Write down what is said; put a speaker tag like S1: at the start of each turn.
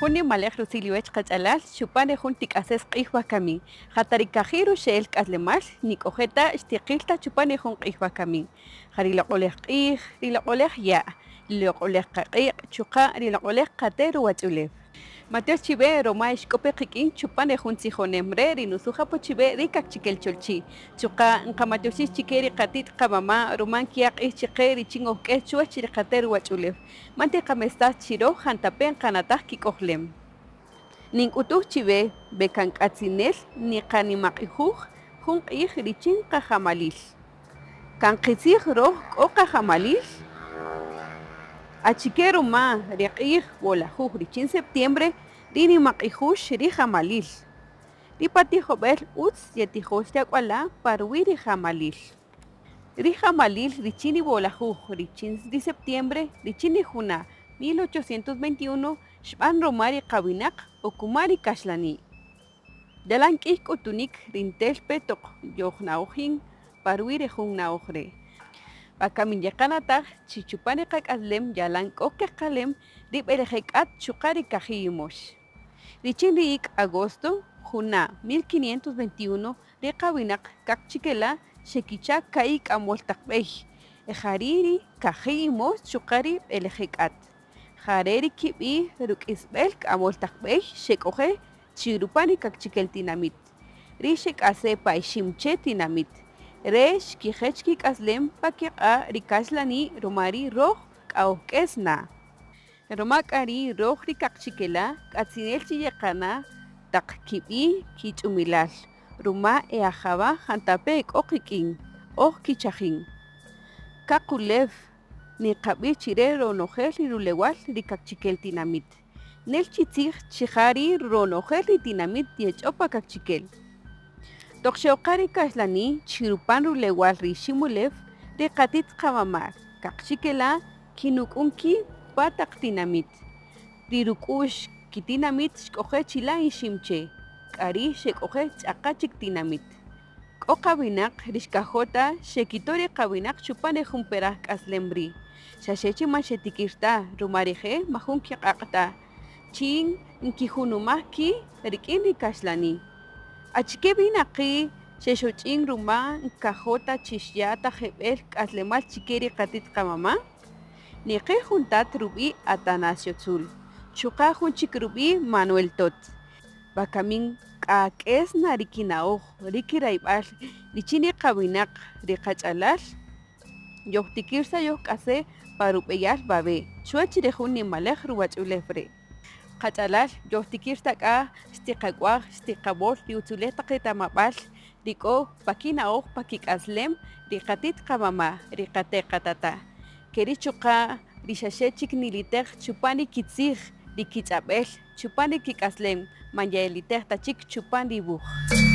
S1: Juni malej rusiliwech qach'alal xupane jun tik'ases q'iij wakamin qatarikajiru xe'el k'aslemal nik'ojeta xtiqilta chupane jun q'iij wakamin qariloq'olej q'iij riloq'olej ya' riloq'olej qaq'iiq' chuqa riloq'olej qate ruwach'ulew Mateos chibe roma ixk'upi qik'in chupane jun tzijonem re rinusuja pu chibe rikak chikel cholchi chuqa nqamateoxix chike riqatit qamama roman kiya q'iij chiqe richin ojk'ej chuwach riqate ruwach'ulew manti qamestaj chiro jantapen qanataj kik'ojlem nink'utuj chibe bekank'atzinel niqanimaq'ijuj jun q'iij richin qajamalil kanqisij roj k'o qajamalil achike roma riq'iij wolajuj richin septiembre rinimaq'ijux rijamalil ripatijob'el utz yetijol tak'uala parwi rijamalil rijamalil richin riwolajuj richin septiembre richin nijuna 1821 xb'an roma riqawinaq ukuma rikaxlani' dalan k'ij k'utunik rintel petoq yoj na'ojin parwi ri jun na'oj re' Bakamin yaqanataj chichupani qak'aslem yalan k'o qeqalem rib'elej k'at chuqa rikajiymox richin ri'ik' agosto juna 1521 riqawinaq kakchikela xekicha ka'ik k'amol taq b'ey ejariri kajiymox chuqa rib'elej k'at jare rikib'ij ruk'isb'el k'amol taq b'ey xek'ojej chirupan rikakchikel tinamit rixek'asej pa ixim che tinamit re xkijech kik'aslem pakiq'a rikaxlani' romari roj k'aojk'es na' roma k'ari roj rikaqchikela k'atzinel chiyaqana taq kib'ij kich'umilal roma e ajab'aj jantape k'o qik'in oj kichajin qaqulew niqab'ij chire ronojel rirulewal rikakchikel tinamit nel chitzij chijari ronojel ritinamit yech'op pa kakchikel Taq xewqa rikaxlani' chirupan rulewal riximulew riqatit qamama kaqchikela kinuk'unki pa taq tinamit riruk'ux kitinamit xk'ojej chila' iximche k'ari xek'ojej ch'aqa chik tinamit k'o qawinaq rixkajota xekito riqawinaq chupane jun peraj k'aslem ri' xaxechi man xetikirtaj ruma rijej majun kiq'aq'taj chin nkijunumaj ki rik'in rikaxlani' achike b'inaqi xexoch'in ruma nkajota chixya tajeb'el k'aslemal chike riqatit qamama niqej jun tat rub'i Atanasio Tzul chuqa jun chik rub'i Manuel Tot bakamin k'ak'es na rikina'oj rikirayb'al richin riqawinaq riqach'alal yojtikir yojk'asej pa rub'eyal b'ab'e' chuwach ri jun nimalej ruwach'ulew re' qach'alal yojtikir tak'aj xtiqak'uaj xtiqab'ol riutzilej taq ritamab'al rik'o pa kina'oj pa kik'aslem riqatit qamama riqate qatata keri chuqa rixaxej chik nilitej chupan rikitzij rikich'ab'el chupan rikik'aslem manya elitej tachik chupan rib'uj